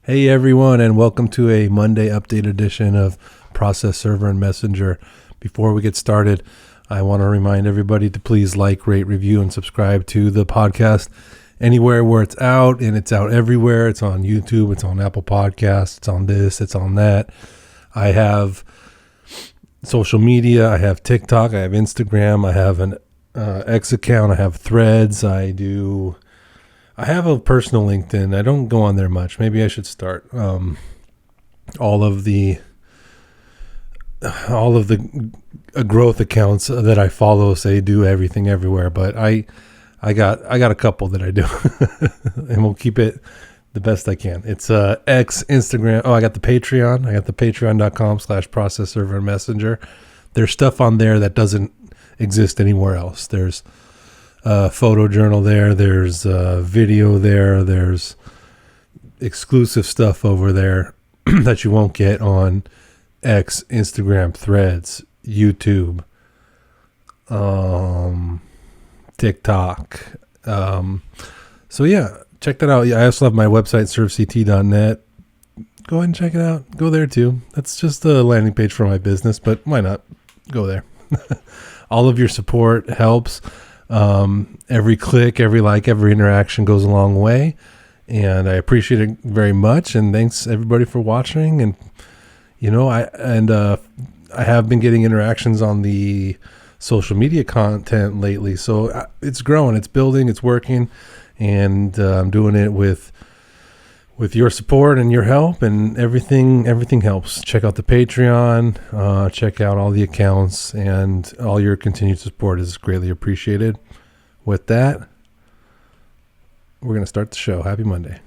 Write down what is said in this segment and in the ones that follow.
Hey everyone, and welcome to a Monday update edition of Process Server and Messenger. Before we get started, I want to remind everybody to please like, rate, review, and subscribe to the podcast anywhere where it's out, and it's out everywhere. It's on YouTube, it's on Apple Podcasts, it's on this, it's on that. I have social media, I have TikTok, I have Instagram, I have an X account, I have Threads, I have a personal LinkedIn. I don't go on there much. Maybe I should start. All of the growth accounts that I follow say do everything everywhere, but I got a couple that I do, and we'll keep it the best I can. It's X, Instagram. Oh, I got the Patreon. I got the patreon.com/process server and messenger. There's stuff on there that doesn't exist anywhere else. There's photo journal there, there's video there's exclusive stuff over there that you won't get on X, Instagram, Threads, YouTube, TikTok. So yeah, check that out. I also have my website, servect.net. Go ahead and check it out. Go there too. That's just a landing page for my business, but why not? Go there. All of your support helps. Every click, every like, every interaction goes a long way, and I appreciate it very much. And thanks everybody for watching. And I have been getting interactions on the social media content lately, so it's growing, it's building, it's working, and I'm doing it with your support and your help, and everything helps. Check out the Patreon, check out all the accounts, and all your continued support is greatly appreciated. With that, we're going to start the show. Happy Monday.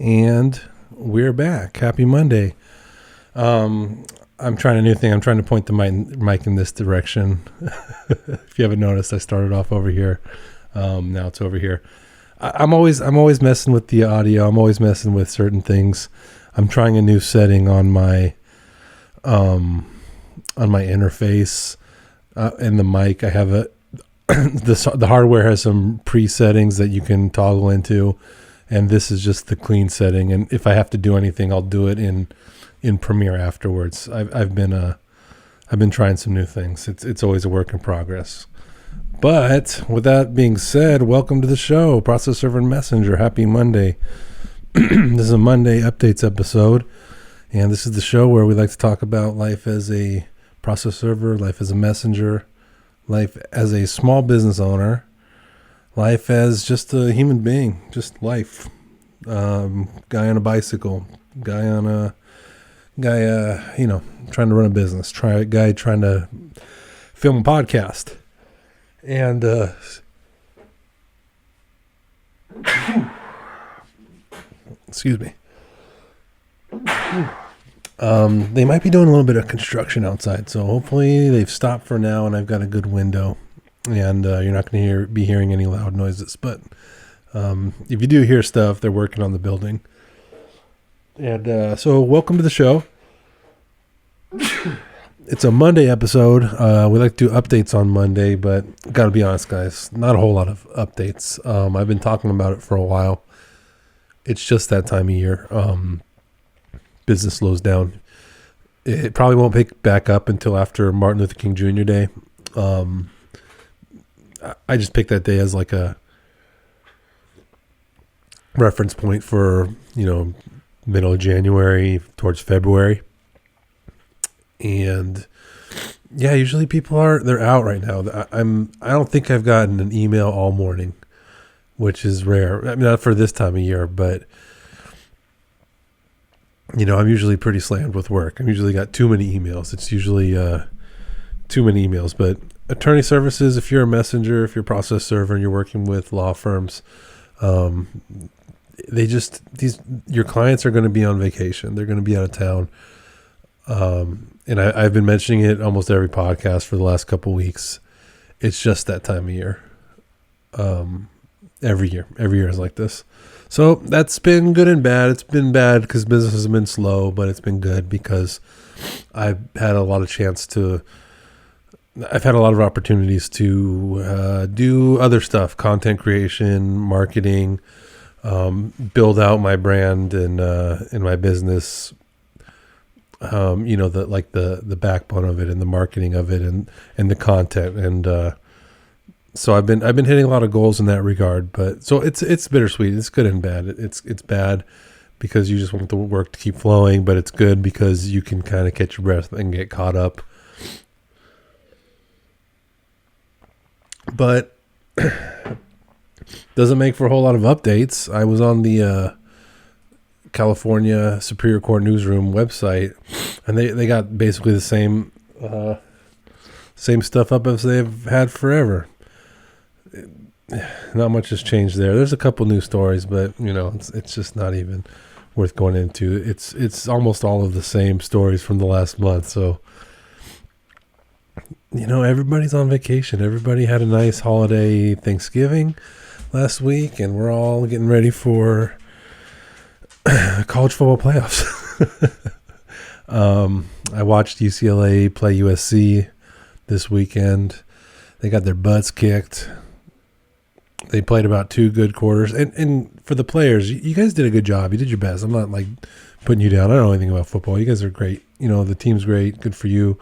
And we're back. Happy Monday. I'm trying a new thing. I'm trying to point the mic in this direction. If you haven't noticed, I started off over here. Now it's over here. I'm always messing with the audio. I'm always messing with certain things. I'm trying a new setting on my interface and the mic. I have the hardware has some pre-settings that you can toggle into. And this is just the clean setting. And if I have to do anything, I'll do it in Premiere afterwards. I've been trying some new things. It's always a work in progress. But with that being said, welcome to the show, Process Server and Messenger. Happy Monday. This is a Monday updates episode, and this is the show where we like to talk about life as a process server, life as a messenger, life as a small business owner, life as just a human being, just life. Guy on a bicycle, guy trying to run a business, guy trying to film a podcast. And excuse me. They might be doing a little bit of construction outside, so hopefully they've stopped for now and I've got a good window. And you're not going to be hearing any loud noises. But if you do hear stuff, they're working on the building. And so welcome to the show. It's a Monday episode. We like to do updates on Monday, but got to be honest, guys, not a whole lot of updates. I've been talking about it for a while. It's just that time of year. Business slows down. It probably won't pick back up until after Martin Luther King Jr. Day. I just picked that day as like a reference point for, middle of January towards February. And yeah, usually they're out right now. I don't think I've gotten an email all morning, which is rare. I mean, not for this time of year, but I'm usually pretty slammed with work. I've usually got too many emails. It's usually too many emails, but attorney services, if you're a messenger, if you're a process server and you're working with law firms, your clients are going to be on vacation. They're going to be out of town. And I've been mentioning it almost every podcast for the last couple of weeks. It's just that time of year. Every year is like this. So that's been good and bad. It's been bad because business has been slow, but it's been good because I've had a lot of opportunities to do other stuff, content creation, marketing, build out my brand and in my business. The backbone of it and the marketing of it and the content. And so I've been hitting a lot of goals in that regard, but so it's bittersweet. It's good and bad. It's bad because you just want the work to keep flowing, but it's good because you can kind of catch your breath and get caught up. But doesn't make for a whole lot of updates. I was on the California Superior Court Newsroom website, and they got basically the same stuff up as they've had forever. Not much has changed there. There's a couple new stories, but it's just not even worth going into. It's almost all of the same stories from the last month. So everybody's on vacation. Everybody had a nice holiday Thanksgiving last week, and we're all getting ready for college football playoffs. I watched UCLA play USC this weekend. They got their butts kicked. They played about 2 good quarters. And for the players, you guys did a good job. You did your best. I'm not putting you down. I don't know anything about football. You guys are great. The team's great. Good for you.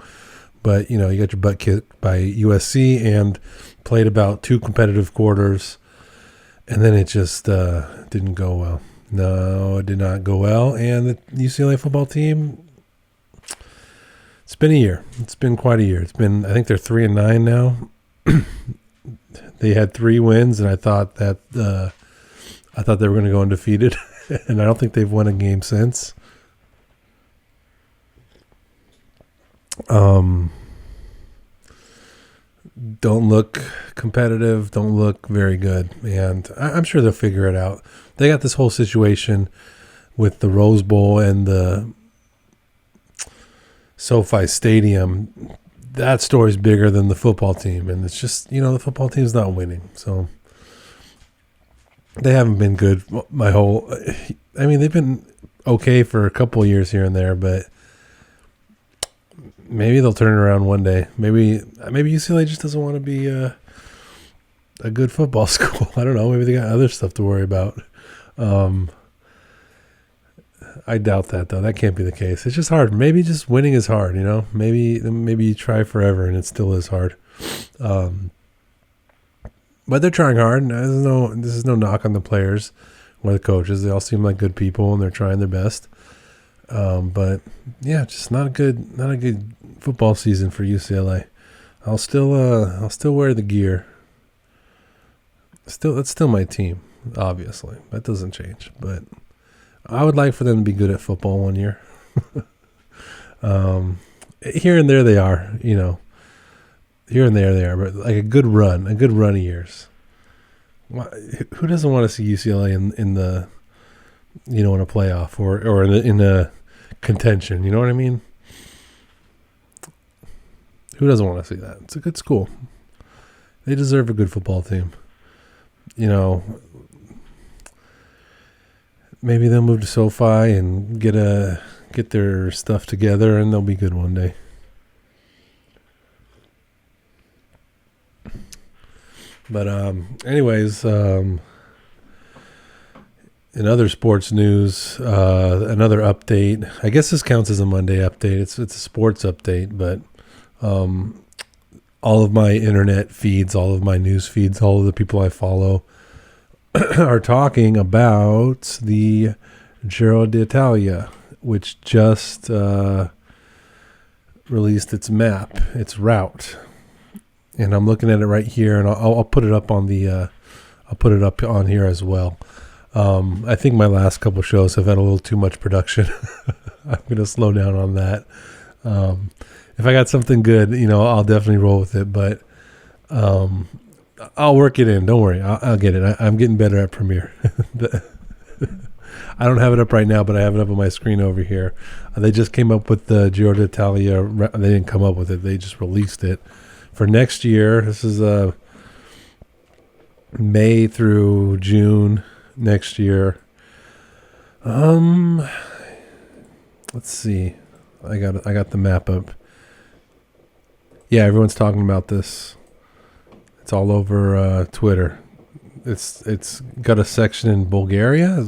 But, you got your butt kicked by USC and played about 2 competitive quarters. And then it just didn't go well. No, it did not go well. And the UCLA football team, it's been a year. It's been quite a year. I think they're 3-9 now. They had 3 wins, and I thought they were going to go undefeated. And I don't think they've won a game since. Don't look competitive, don't look very good, and I'm sure they'll figure it out. They got this whole situation with the Rose Bowl and the SoFi Stadium. That story's bigger than the football team, and it's just, the football team's not winning, so they haven't been good they've been okay for a couple of years here and there, but maybe they'll turn it around one day. Maybe UCLA just doesn't want to be a good football school. I don't know. Maybe they got other stuff to worry about. I doubt that, though. That can't be the case. It's just hard. Maybe just winning is hard, Maybe you try forever and it still is hard. But they're trying hard. This is no knock on the players or the coaches. They all seem like good people and they're trying their best. But yeah, just not a good football season for UCLA. I'll still wear the gear. That's still my team, obviously. That doesn't change. But I would like for them to be good at football one year. Here and there they are, Here and there they are, but like a good run of years. Who doesn't want to see UCLA in the in a playoff or in a contention? You know what I mean? Who doesn't want to see that? It's a good school. They deserve a good football team. Maybe they'll move to SoFi and get their stuff together, and they'll be good one day. But anyways, in other sports news, another update. I guess this counts as a Monday update. It's a sports update, but all of my internet feeds, all of my news feeds, all of the people I follow are talking about the Giro d'Italia, which just released its map, its route, and I'm looking at it right here, and I'll put it up on I'll put it up on here as well. I think my last couple shows have had a little too much production. I'm going to slow down on that. If I got something good, I'll definitely roll with it, but I'll work it in. Don't worry. I'll get it. I'm getting better at Premiere. I don't have it up right now, but I have it up on my screen over here. They just came up with the Giro d'Italia. They didn't come up with it. They just released it for next year. This is May through June next year. Let's see. I got the map up. Yeah, everyone's talking about this. It's all over Twitter. It's got a section in Bulgaria.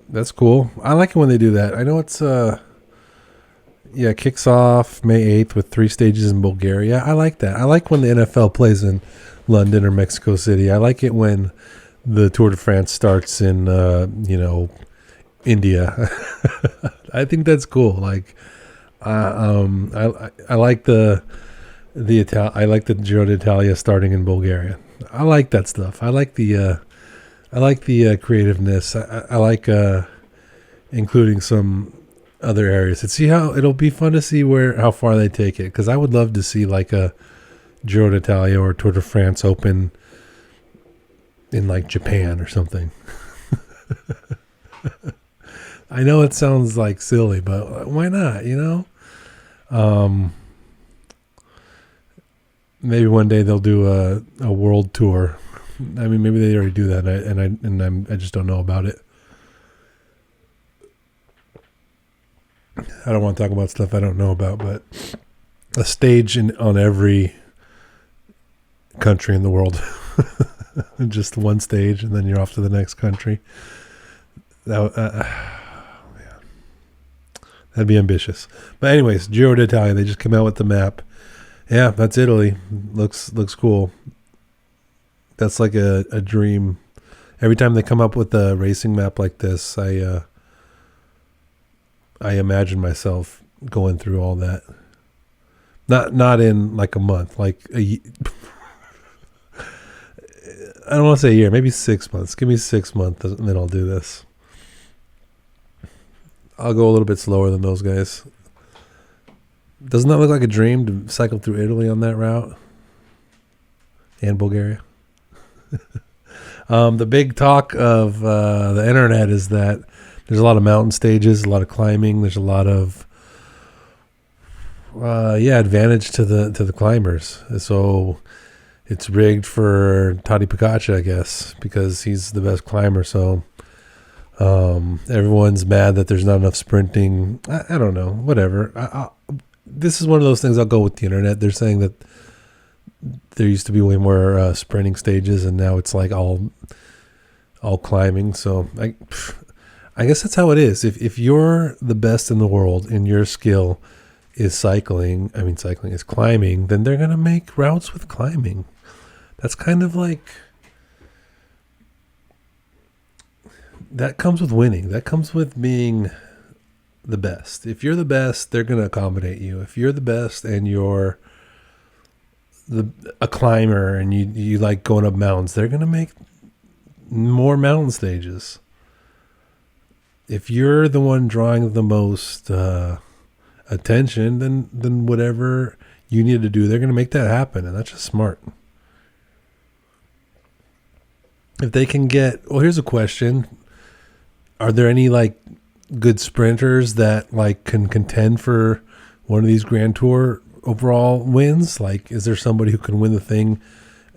That's cool. I like it when they do that. I know it's kicks off May 8th with 3 stages in Bulgaria. I like that. I like when the NFL plays in London or Mexico City. I like it when the Tour de France starts in India. I think that's cool. Like I like the Giro d'Italia starting in Bulgaria. I like that stuff. I like the creativeness. I like including some other areas. It'll be fun to see how far they take it, because I would love to see like a Giro d'Italia or Tour de France open in like Japan or something. I know it sounds like silly, but why not? Maybe one day they'll do a world tour. I mean, maybe they already do that, I just don't know about it. I don't want to talk about stuff I don't know about, but a stage on every country in the world, just one stage, and then you're off to the next country. That'd be ambitious. But anyways, Giro d'Italia, they just came out with the map. Yeah, that's Italy. Looks cool. That's like a dream. Every time they come up with a racing map like this, I imagine myself going through all that. Not in like a month, like I don't want to say a year, maybe 6 months. Give me 6 months and then I'll do this. I'll go a little bit slower than those guys. Doesn't that look like a dream to cycle through Italy on that route? And Bulgaria? The big talk of the internet is that there's a lot of mountain stages, a lot of climbing. There's a lot of advantage to the climbers. So it's rigged for Tadej Pogačar, I guess, because he's the best climber. So everyone's mad that there's not enough sprinting. I don't know, whatever. This is one of those things. I'll go with the internet. They're saying that there used to be way more sprinting stages, and now it's like all climbing. So I guess that's how it is. If you're the best in the world and your skill is cycling is climbing, then they're going to make routes with climbing. That's kind of like, that comes with winning. That comes with being the best. If you're the best, they're going to accommodate you. If you're the best and you're a climber and you like going up mountains, they're going to make more mountain stages. If you're the one drawing the most attention, then whatever you need to do, they're going to make that happen, and that's just smart. If they can here's a question. Are there any like good sprinters that like can contend for one of these Grand Tour overall wins? Like, is there somebody who can win the thing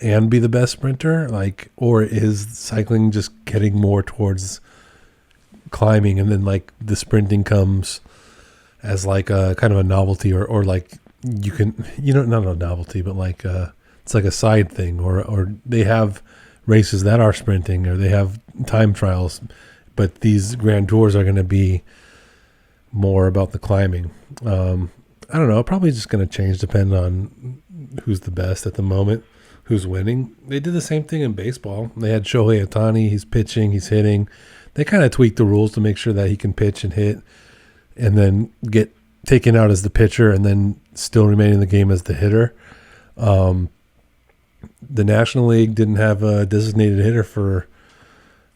and be the best sprinter? Like, or is cycling just getting more towards climbing, and then like the sprinting comes as like a kind of a novelty, or like you can, not a novelty, but like it's like a side thing, or they have races that are sprinting, or they have time trials, but these Grand Tours are going to be more about the climbing. I don't know. Probably just going to change depending on who's the best at the moment, who's winning. They did the same thing in baseball. They had Shohei Ohtani. He's pitching, he's hitting. They kind of tweaked the rules to make sure that he can pitch and hit and then get taken out as the pitcher and then still remain in the game as the hitter. The National League didn't have a designated hitter for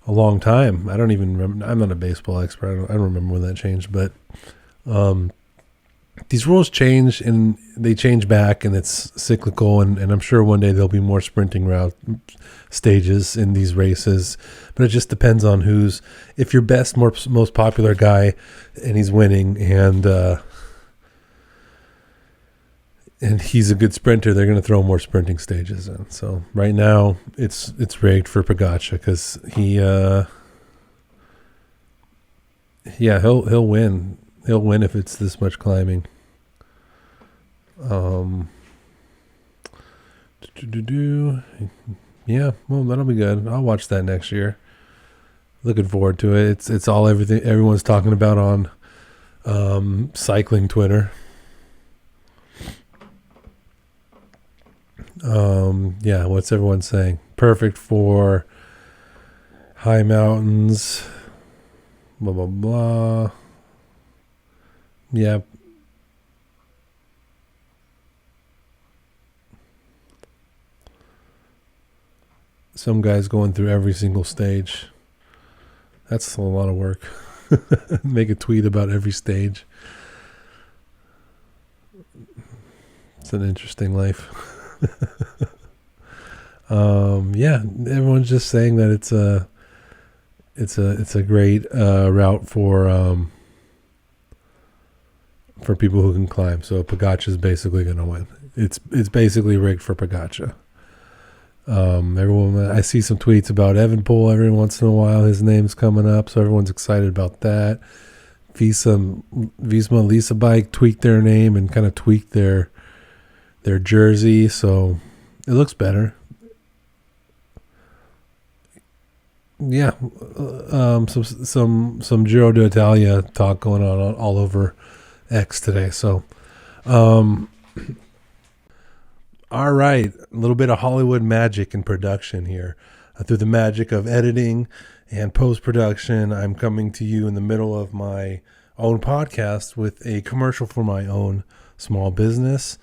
a long time. I don't even remember. I'm not a baseball expert. I don't remember when that changed, but these rules change and they change back, and it's cyclical, and I'm sure one day there'll be more sprinting route stages in these races, but it just depends on if your best, most popular guy and he's winning, and and he's a good sprinter, they're going to throw more sprinting stages in. So right now it's rigged for Pogačar because he'll win. He'll win if it's this much climbing. Yeah, well, that'll be good. I'll watch that next year. Looking forward to it. It's all everything everyone's talking about on cycling Twitter. Yeah, what's everyone saying? Perfect for high mountains. Blah blah blah. Yeah. Some guys going through every single stage. That's a lot of work. Make a tweet about every stage. It's an interesting life. Yeah, everyone's just saying that it's a great route for people who can climb. So Pogačar is basically going to win. It's basically rigged for Pogačar. Everyone, I see some tweets about Evenepoel every once in a while. His name's coming up, so everyone's excited about that. Visma Lisa Bike tweaked their name and kind of tweaked their jersey, so it looks better. Yeah, some Giro d'Italia talk going on all over X today. So, all right, a little bit of Hollywood magic in production here. Through the magic of editing and post-production, I'm coming to you in the middle of my own podcast with a commercial for my own small business.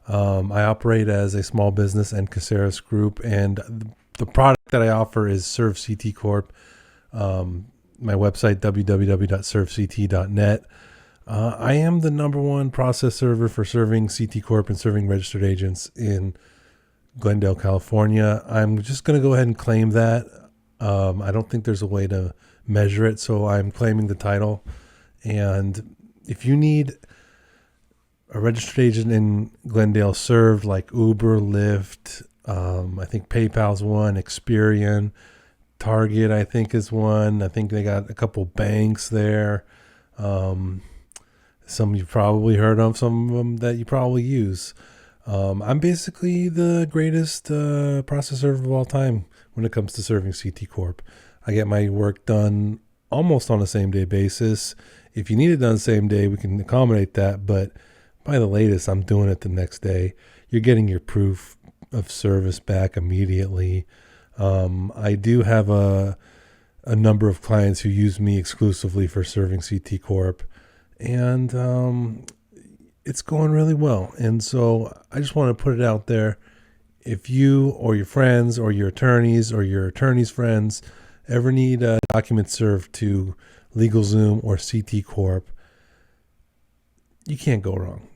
I operate as a small business and Caceres Group, and the product that I offer is Serve CT Corp. My website, www.servect.net. I am the number one process server for serving CT Corp and serving registered agents in Glendale, California. I'm just going to go ahead and claim that. I don't think there's a way to measure it, so I'm claiming the title. And if you need a registered agent in Glendale served, like Uber, Lyft, I think PayPal's one, Experian, Target, I think is one. I think they got a couple banks there. Some you've probably heard of, some of them that you probably use. I'm basically the greatest process server of all time when it comes to serving CT Corp. I get my work done almost on a same-day basis. If you need it done same day, we can accommodate that, but by the latest, I'm doing it the next day. You're getting your proof of service back immediately. I do have a number of clients who use me exclusively for serving CT Corp, and it's going really well. And so I just want to put it out there. If you or your friends or your attorney's friends ever need a document served to LegalZoom or CT Corp, you can't go wrong.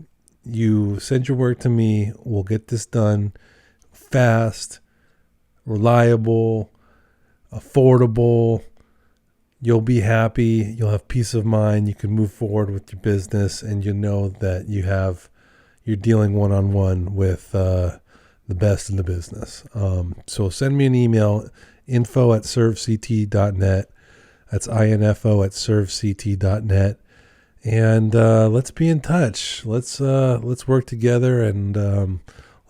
You send your work to me. We'll get this done fast, reliable, affordable. You'll be happy. You'll have peace of mind. You can move forward with your business, and you know that you're dealing one-on-one with the best in the business. So send me an email, info@servect.net. That's info@servect.net. And let's be in touch. Let's work together, and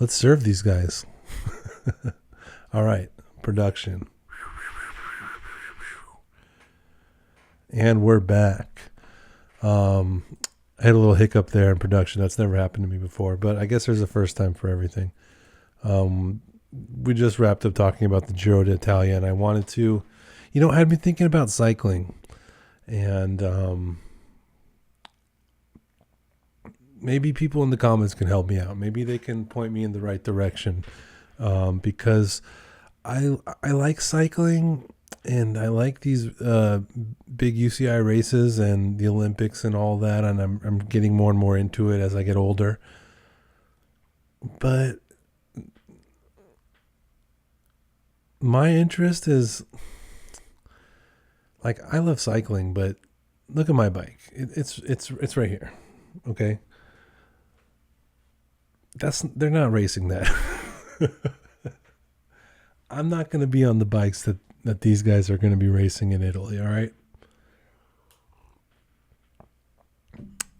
let's serve these guys. All right, production. And we're back. I had a little hiccup there in production. That's never happened to me before, but I guess there's a first time for everything. We just wrapped up talking about the Giro d'Italia, and I wanted to, it had me thinking about cycling. And maybe people in the comments can help me out. Maybe they can point me in the right direction, because I like cycling, and I like these big UCI races and the Olympics and all that, and I'm getting more and more into it as I get older. But my interest is, like, I love cycling, but look at my bike. It's right here. Okay. they're not racing that. I'm not going to be on the bikes that these guys are going to be racing in Italy, all right?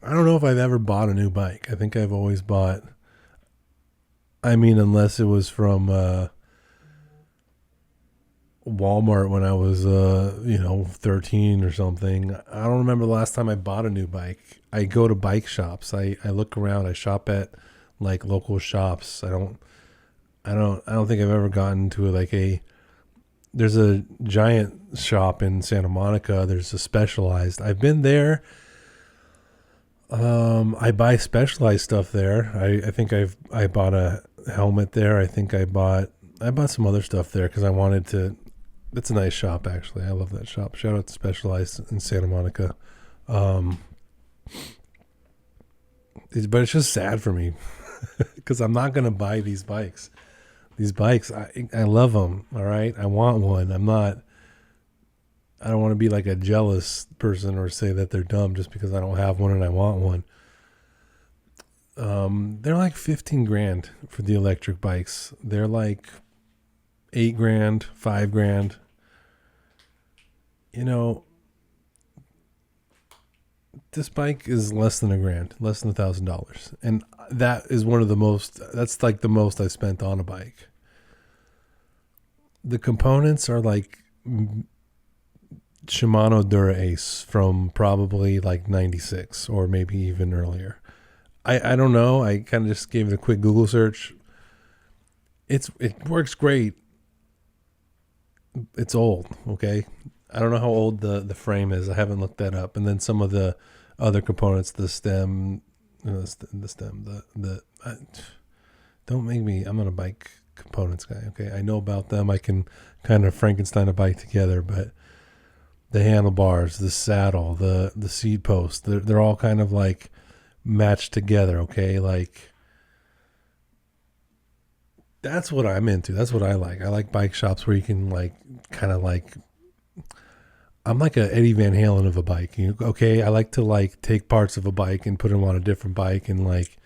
I don't know if I've ever bought a new bike. I think I've always bought, I mean, unless it was from Walmart when I was 13 or something. I don't remember the last time I bought a new bike. I go to bike shops. I look around. I shop at like local shops. I don't think I've ever gotten to there's a giant shop in Santa Monica. There's a Specialized. I've been there. I buy Specialized stuff there. I think I bought a helmet there. I think I bought some other stuff there because I wanted to. It's a nice shop, actually. I love that shop. Shout out to Specialized in Santa Monica. But it's just sad for me because I'm not gonna buy these bikes. These bikes, I love them. All right, I want one. I don't want to be like a jealous person or say that they're dumb just because I don't have one and I want one. They're like 15 grand for the electric bikes. They're like 8 grand, 5 grand. This bike is less than $1,000, less than $1,000. And that is that's like the most I spent on a bike. The components are like Shimano Dura Ace from probably like 96 or maybe even earlier. I don't know. I kind of just gave it a quick Google search. It works great. It's old, okay? I don't know how old the frame is. I haven't looked that up. And then some of the other components, the stem, don't make me, I'm not a bike components guy, okay? I know about them. I can kind of Frankenstein a bike together, but the handlebars, the saddle, the seat post, they're all kind of like matched together, okay? Like, that's what I'm into. That's what I like. I like bike shops where you can like kind of like, I'm like a Eddie Van Halen of a bike. Okay, I like to like take parts of a bike and put them on a different bike, and like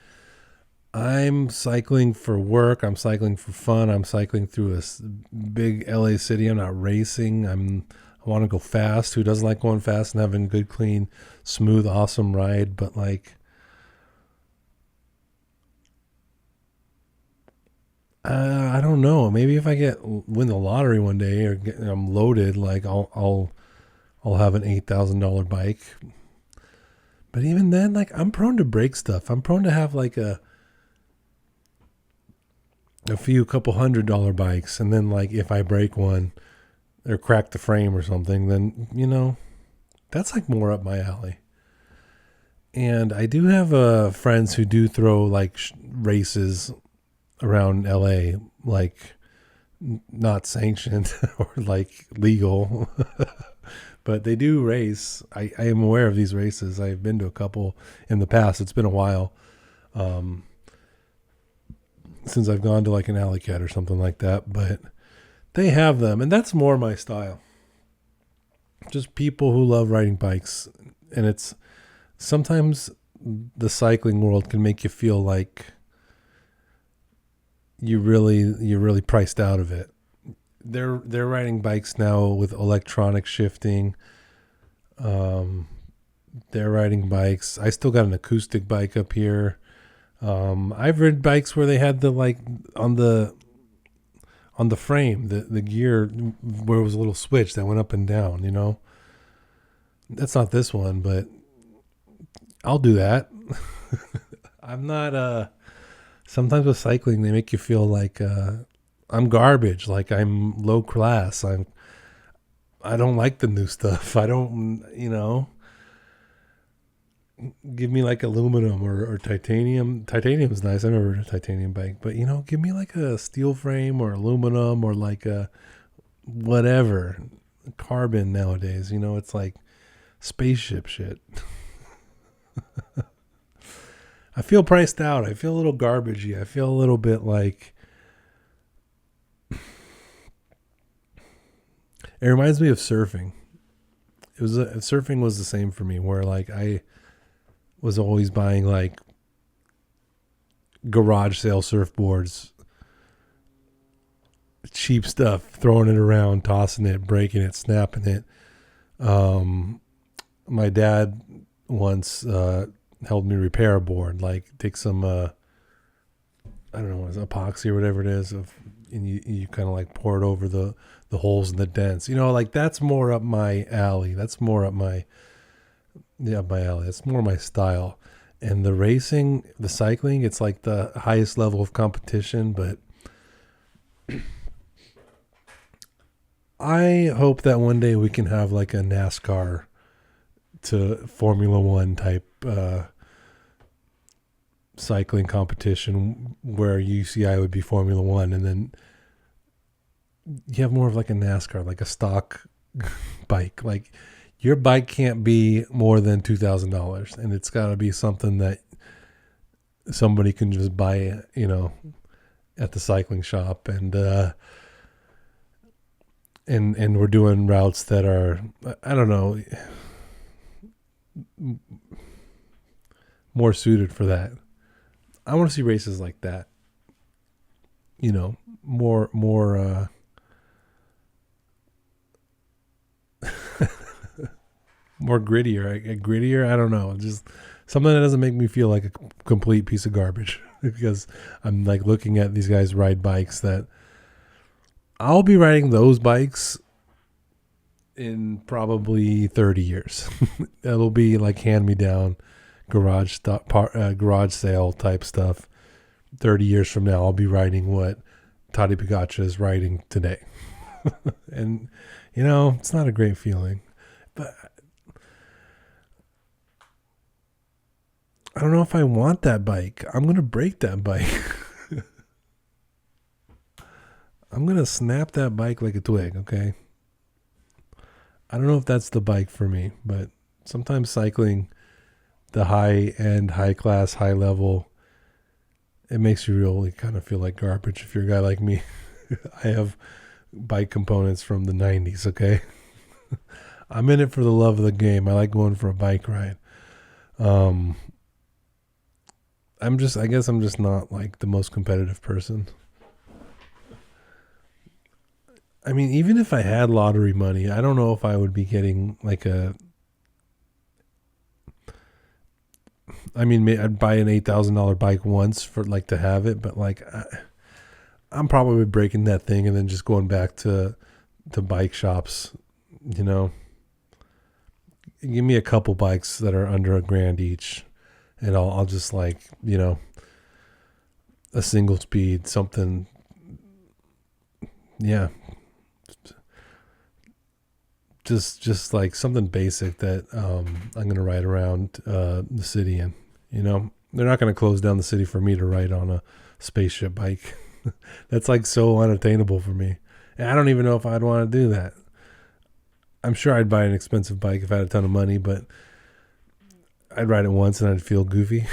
I'm cycling for work. I'm cycling for fun. I'm cycling through a big LA city. I'm not racing. I want to go fast. Who doesn't like going fast and having a good, clean, smooth, awesome ride? But like, I don't know. Maybe if I win the lottery one day or I'm loaded, like I'll have an $8,000 bike. But even then, like I'm prone to break stuff. I'm prone to have like a couple $100 bikes, and then like if I break one or crack the frame or something, then that's like more up my alley. And I do have friends who do throw like races around LA, like not sanctioned or like legal, but they do race. I am aware of these races. I've been to a couple in the past. It's been a while since I've gone to like an Alley Cat or something like that, but they have them, and that's more my style. Just people who love riding bikes, and it's sometimes the cycling world can make you feel like you're really priced out of it. They're riding bikes now with electronic shifting. They're riding bikes. I still got an acoustic bike up here. I've ridden bikes where they had the like on the frame, the gear where it was a little switch that went up and down. That's not this one, but I'll do that. I'm not sometimes with cycling they make you feel like I'm garbage, like I'm low class. I don't like the new stuff. I don't, give me like aluminum or titanium. Titanium is nice. I've never ridden a titanium bike, but give me like a steel frame or aluminum or like a whatever carbon nowadays. It's like spaceship shit. I feel priced out. I feel a little garbagey. I feel a little bit like it reminds me of surfing. Surfing was the same for me, where like I was always buying like garage sale surfboards, cheap stuff, throwing it around, tossing it, breaking it, snapping it. My dad once helped me repair a board, like take some I don't know, what is it, epoxy or whatever it is, and you kind of like pour it over the holes and the dents. Like that's more up my alley. That's more up my alley. That's more my style. And the racing, the cycling, it's like the highest level of competition, but I hope that one day we can have like a NASCAR to Formula One type cycling competition where UCI would be Formula One, and then you have more of like a NASCAR, like a stock bike. Like your bike can't be more than $2,000, and it's got to be something that somebody can just buy, at the cycling shop, and we're doing routes that are, I don't know, more suited for that. I want to see races like that. More more grittier. Grittier, I don't know. Just something that doesn't make me feel like a complete piece of garbage because I'm like looking at these guys ride bikes that I'll be riding those bikes in probably 30 years. It'll be like hand-me-down garage sale type stuff. 30 years from now, I'll be riding what Toddy Pagacha is riding today. And, it's not a great feeling. But I don't know if I want that bike. I'm going to break that bike. I'm going to snap that bike like a twig, okay? I don't know if that's the bike for me, but sometimes cycling, the high end, high class, high level, it makes you really kind of feel like garbage if you're a guy like me. I have bike components from the 90s, okay? I'm in it for the love of the game. I like going for a bike ride. I guess I'm just not like the most competitive person. I mean, even if I had lottery money, I don't know if I would be getting like I'd buy an $8,000 bike once for like to have it, but like I'm probably breaking that thing and then just going back to bike shops, Give me a couple bikes that are under $1,000 each, and I'll just like, a single speed, something. Yeah. Just like something basic that I'm going to ride around the city in. They're not going to close down the city for me to ride on a spaceship bike. That's like so unattainable for me. And I don't even know if I'd want to do that. I'm sure I'd buy an expensive bike if I had a ton of money, but I'd ride it once and I'd feel goofy.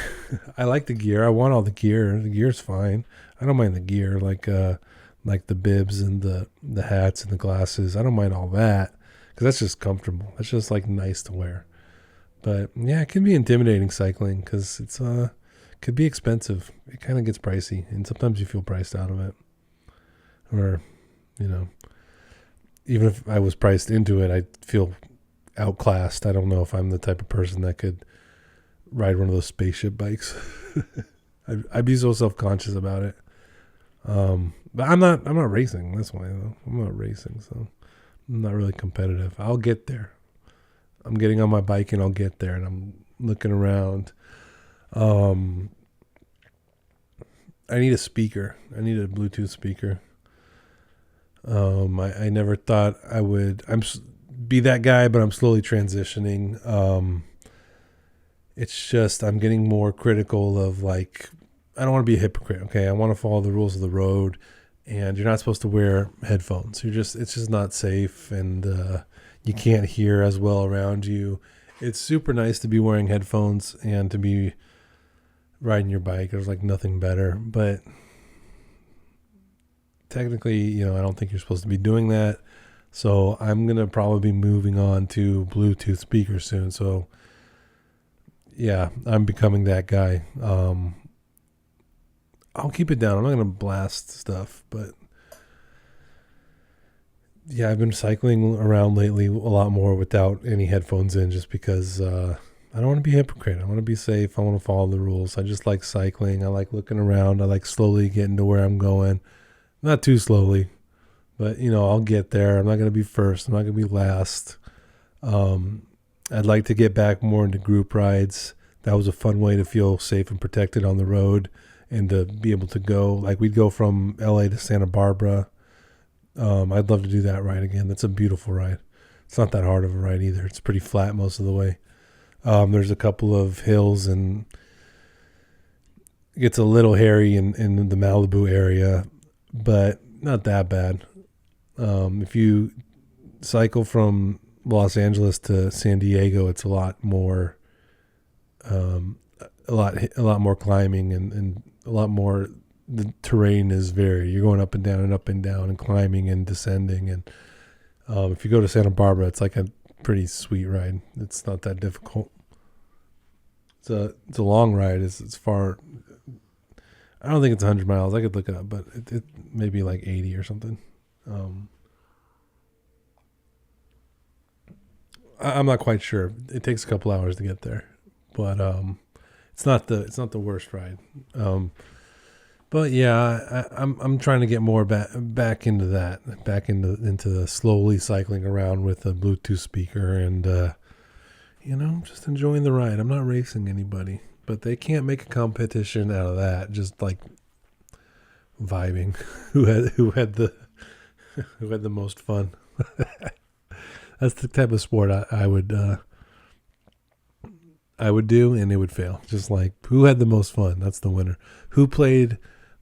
I like the gear. I want all the gear. The gear's fine. I don't mind the gear, like the bibs and the hats and the glasses. I don't mind all that because that's just comfortable. That's just like nice to wear. But yeah, it can be intimidating cycling because it's could be expensive. It kind of gets pricey, and sometimes you feel priced out of it. Or, even if I was priced into it, I'd feel outclassed. I don't know if I'm the type of person that could ride one of those spaceship bikes. I'd be so self-conscious about it. But I'm not racing. That's why though. I'm not racing, so I'm not really competitive. I'll get there. I'm getting on my bike and I'll get there, and I'm looking around. I need a speaker. I need a Bluetooth speaker. I never thought I would be that guy, but I'm slowly transitioning. It's just I'm getting more critical of like, I don't want to be a hypocrite. Okay, I want to follow the rules of the road, and you're not supposed to wear headphones. It's just not safe, and you can't hear as well around you. It's super nice to be wearing headphones and to be riding your bike. There's like nothing better, but technically, I don't think you're supposed to be doing that. So I'm going to probably be moving on to Bluetooth speakers soon. So yeah, I'm becoming that guy. I'll keep it down. I'm not gonna blast stuff, but yeah, I've been cycling around lately a lot more without any headphones in, just because I don't want to be a hypocrite. I want to be safe. I want to follow the rules. I just like cycling. I like looking around. I like slowly getting to where I'm going. Not too slowly, but I'll get there. I'm not gonna be first. I'm not gonna be last. I'd like to get back more into group rides. That was a fun way to feel safe and protected on the road, and to be able to go, like, we'd go from LA to Santa Barbara. I'd love to do that ride again. That's a beautiful ride. It's not that hard of a ride either. It's pretty flat most of the way. There's a couple of hills, and it gets a little hairy in the Malibu area, but not that bad. If you cycle from Los Angeles to San Diego, it's a lot more, a lot more climbing, and a lot more. The terrain is you're going up and down and climbing and descending. And if you go to Santa Barbara, it's like a pretty sweet ride. It's not that difficult. It's a long ride. It's far. I don't think it's 100 miles. I could look it up, but it may be like 80 or something. I'm not quite sure. It takes a couple hours to get there, but it's not the worst ride. But yeah, I'm trying to get more back into that, back into the slowly cycling around with a Bluetooth speaker, and just enjoying the ride. I'm not racing anybody, but they can't make a competition out of that. Just like vibing, who had the most fun. That's the type of sport I would do, and it would fail. Just like, who had the most fun? That's the winner. Who played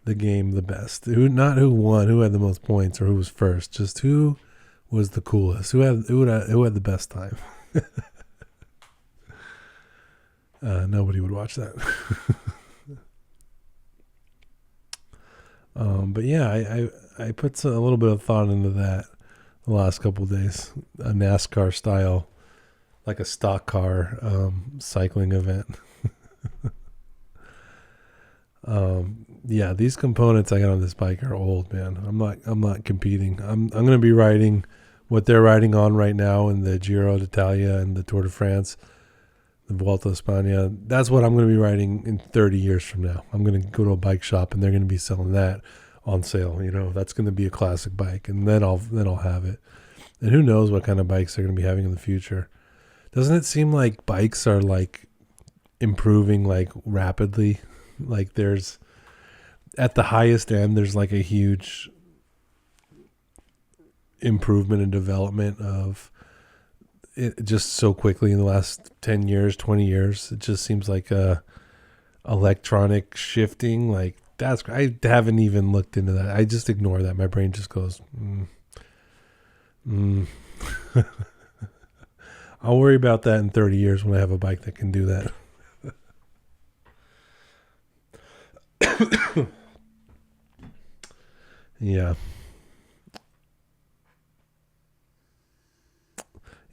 the game the best? Not who won, who had the most points, or who was first. Just who was the coolest? Who had the best time? Nobody would watch that. But yeah, I put a little bit of thought into that the last couple of days. A NASCAR style, like a stock car cycling event. Yeah, these components I got on this bike are old, man. I'm not competing. I'm going to be riding what they're riding on right now in the Giro d'Italia and the Tour de France, the Vuelta a España. That's what I'm going to be riding in 30 years from now. I'm going to go to a bike shop, and they're going to be selling that on sale. That's going to be a classic bike, and then I'll have it. And who knows what kind of bikes they're going to be having in the future. Doesn't it seem like bikes are like improving like rapidly? Like, there's, at the highest end, there's like a huge improvement and development of it just so quickly in the last 10 years, 20 years. It just seems like electronic shifting. Like, I haven't even looked into that. I just ignore that. My brain just goes, I'll worry about that in 30 years when I have a bike that can do that. Yeah.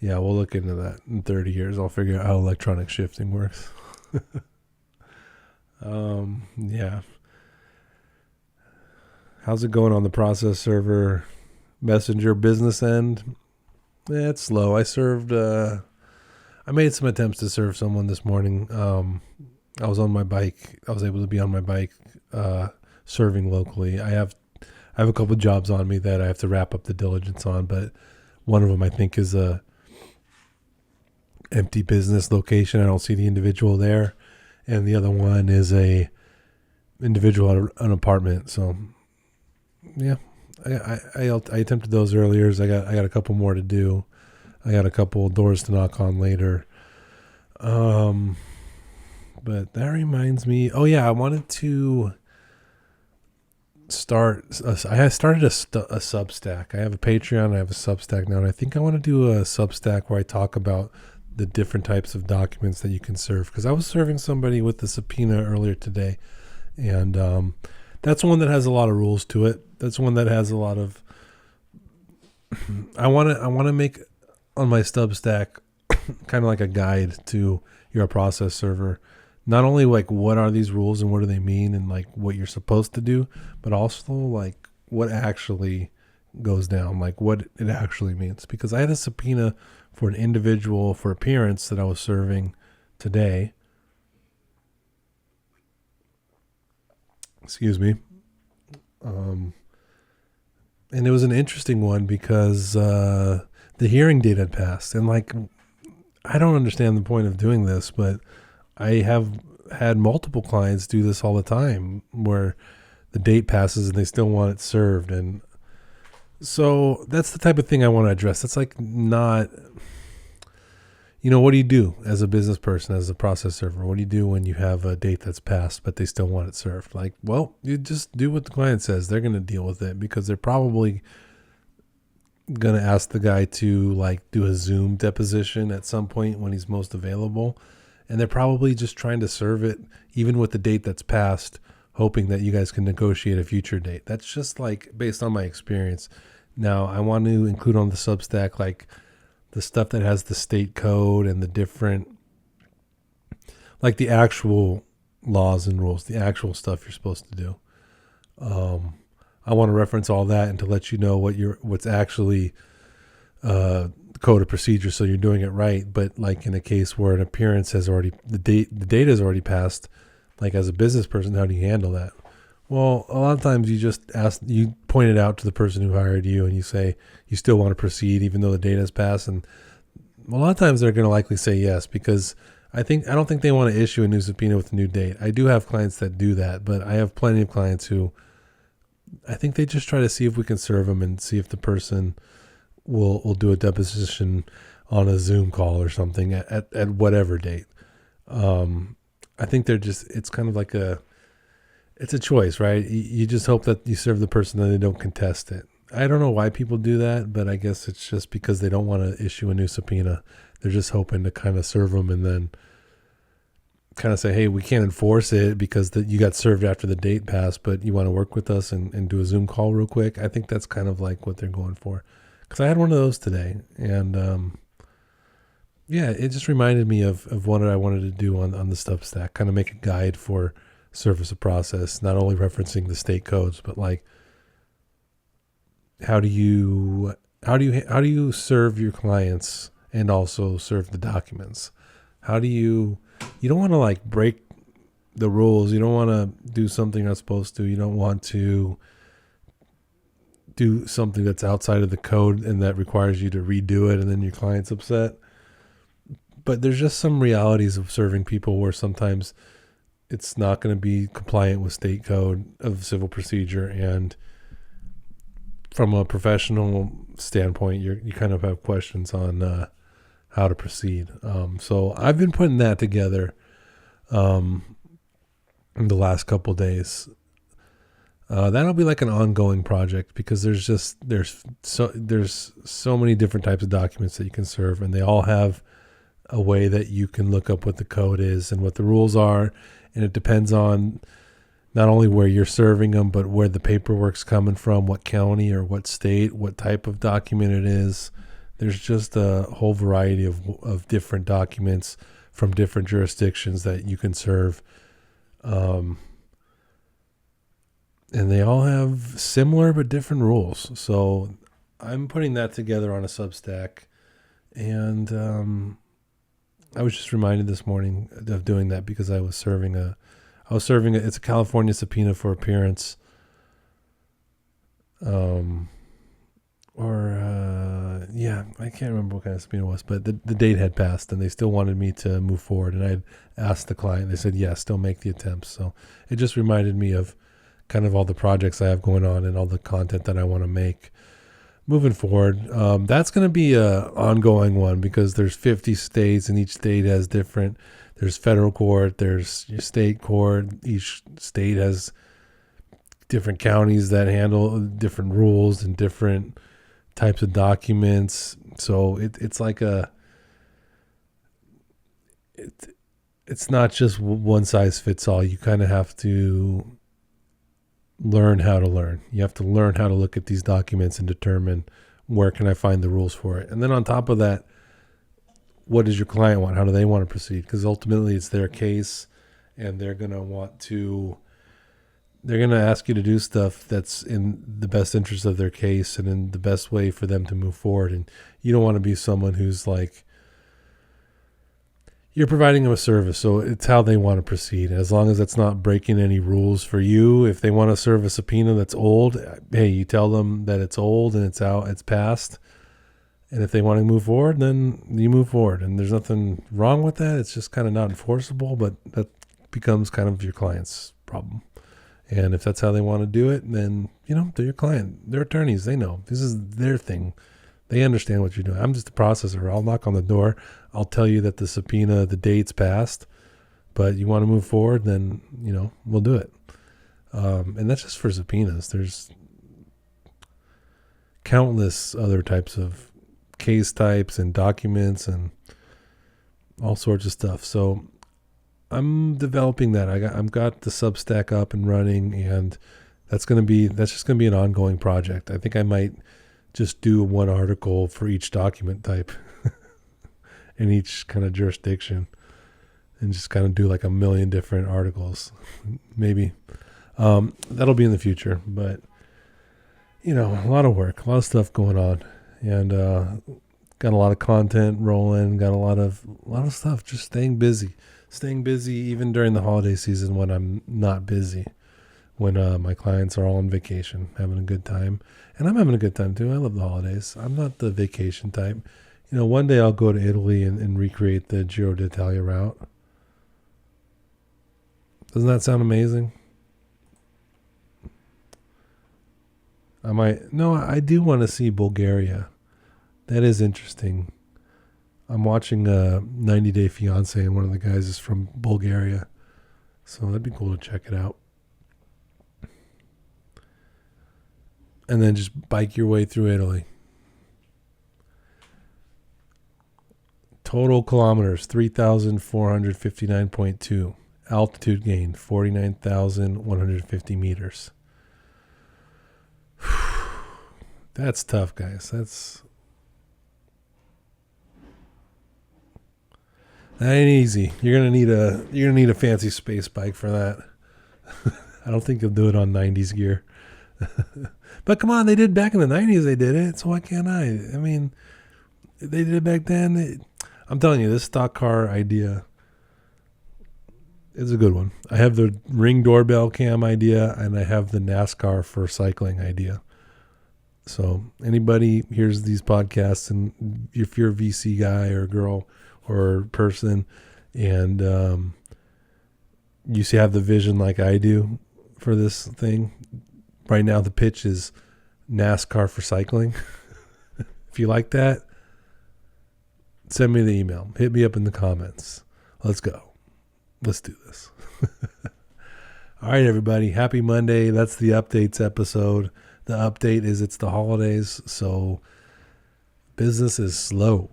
Yeah, we'll look into that in 30 years. I'll figure out how electronic shifting works. Yeah. How's it going on the process server messenger business end? Yeah, it's slow. I made some attempts to serve someone this morning. I was on my bike. I was able to be on my bike, serving locally. I have a couple of jobs on me that I have to wrap up the diligence on, but one of them I think is a empty business location. I don't see the individual there, and the other one is a individual at an apartment. So yeah, I attempted those earlier. I got a couple more to do. I got a couple doors to knock on later. But that reminds me. Oh yeah, I wanted to start. I started a Substack. I have a Patreon. I have a Substack now, and I think I want to do a Substack where I talk about the different types of documents that you can serve. Because I was serving somebody with the subpoena earlier today, and that's one that has a lot of rules to it. That's one that has a lot of. I want to make on my Substack kind of like a guide to your process server not only like what are these rules and what do they mean and like what you're supposed to do, but also like what actually goes down, like what it actually means. Because I had a subpoena for an individual for appearance that I was serving today. Excuse me. And it was an interesting one because the hearing date had passed. And like, I don't understand the point of doing this, but I have had multiple clients do this all the time where the date passes and they still want it served. And so that's the type of thing I want to address. That's like not, what do you do as a business person, as a process server? What do you do when you have a date that's passed, but they still want it served? Like, well, you just do what the client says. They're going to deal with it because they're probably going to ask the guy to like do a Zoom deposition at some point when he's most available. And they're probably just trying to serve it even with the date that's passed, hoping that you guys can negotiate a future date. That's just like based on my experience. Now, I want to include on the Substack like the stuff that has the state code and the different, like the actual laws and rules, the actual stuff you're supposed to do. I want to reference all that and to let you know what's actually code of procedure, so you're doing it right. But like in a case where an appearance has already the date has already passed, like as a business person, how do you handle that? Well, a lot of times you point it out to the person who hired you and you say you still want to proceed even though the date has passed, and a lot of times they're going to likely say yes because I don't think they want to issue a new subpoena with a new date. I do have clients that do that, but I have plenty of clients who I think they just try to see if we can serve them and see if the person will do a deposition on a Zoom call or something at whatever date. I think it's kind of like it's a choice, right? You just hope that you serve the person and they don't contest it. I don't know why people do that, but I guess it's just because they don't want to issue a new subpoena. They're just hoping to kind of serve them and then kind of say, hey, we can't enforce it because you got served after the date passed, but you want to work with us and do a Zoom call real quick. I think that's kind of like what they're going for. Because I had one of those today, and it just reminded me of what I wanted to do on the Substack, kind of make a guide for service of process, not only referencing the state codes, but like how do you serve your clients and also serve the documents? How do you don't want to like break the rules. You don't want to do something you're not supposed to. You don't want to do something that's outside of the code and that requires you to redo it and then your client's upset. But there's just some realities of serving people where sometimes it's not going to be compliant with state code of civil procedure, and from a professional standpoint, you kind of have questions on how to proceed. So I've been putting that together in the last couple of days. That'll be like an ongoing project because there's so many different types of documents that you can serve, and they all have a way that you can look up what the code is and what the rules are, and it depends on not only where you're serving them, but where the paperwork's coming from, what county or what state, what type of document it is. There's just a whole variety of different documents from different jurisdictions that you can serve. And they all have similar but different rules. So I'm putting that together on a Substack. And I was just reminded this morning of doing that because I was serving it's a California subpoena for appearance. I can't remember what kind of subpoena it was, but the date had passed and they still wanted me to move forward. And I had asked the client, they said, yes, still make the attempts. So it just reminded me of kind of all the projects I have going on and all the content that I want to make moving forward. That's going to be a ongoing one because there's 50 states and each state has there's federal court, there's your state court. Each state has different counties that handle different rules and different types of documents. So it's like it's not just one size fits all. You kind of have to learn how to learn. You have to learn how to look at these documents and determine where can I find the rules for it. And then on top of that, what does your client want? How do they want to proceed? Because ultimately it's their case. and they're going to ask you to do stuff that's in the best interest of their case and in the best way for them to move forward. And you don't want to be someone who's like, you're providing them a service, so it's how they want to proceed. As long as it's not breaking any rules for you. If they want to serve a subpoena that's old, hey, you tell them that it's old and it's out, it's past. And if they want to move forward, then you move forward. And there's nothing wrong with that. It's just kind of not enforceable, but that becomes kind of your client's problem. And if that's how they want to do it, then, they're your client. They're attorneys. They know. This is their thing. They understand what you're doing. I'm just a processor. I'll knock on the door. I'll tell you that the subpoena, the date's passed, but you want to move forward, then, we'll do it. And that's just for subpoenas. There's countless other types of case types and documents and all sorts of stuff. So I'm developing that. I've got the Substack up and running, and that's just going to be an ongoing project. I think I might just do one article for each document type in each kind of jurisdiction, and just kind of do like a million different articles, maybe. That'll be in the future, but a lot of work, a lot of stuff going on, and got a lot of content rolling, got a lot of stuff, just staying busy even during the holiday season when I'm not busy, when my clients are all on vacation, having a good time. And I'm having a good time too. I love the holidays. I'm not the vacation type. One day I'll go to Italy and recreate the Giro d'Italia route. Doesn't that sound amazing? I do want to see Bulgaria. That is interesting. I'm watching a 90 Day Fiance, and one of the guys is from Bulgaria. So that'd be cool to check it out. And then just bike your way through Italy. Total kilometers, 3,459.2. Altitude gain, 49,150 meters. That's tough, guys. That ain't easy. You're gonna need a fancy space bike for that. I don't think you'll do it on 90s gear. But come on, they did back in the 90s. They did it, so why can't I? I mean, they did it back then. I'm telling you, this stock car idea is a good one. I have the Ring doorbell cam idea, and I have the NASCAR for cycling idea. So anybody hears these podcasts, and if you're a VC guy or girl or person, and you have the vision like I do for this thing, right now the pitch is NASCAR for cycling. If you like that, send me the email. Hit me up in the comments. Let's go. Let's do this. All right, everybody. Happy Monday. That's the updates episode. The update is it's the holidays, so business is slow.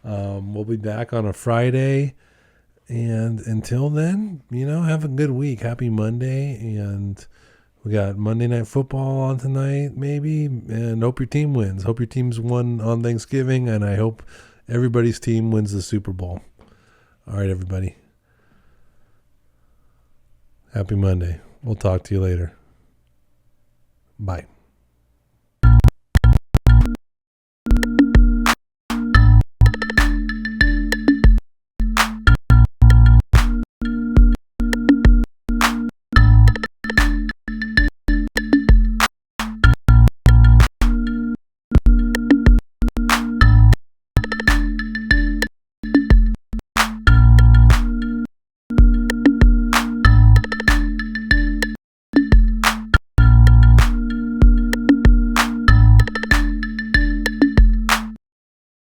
We'll be back on a Friday. And until then, have a good week. Happy Monday. And we got Monday Night Football on tonight, maybe. And hope your team wins. Hope your team's won on Thanksgiving. And I hope everybody's team wins the Super Bowl. All right, everybody. Happy Monday. We'll talk to you later. Bye.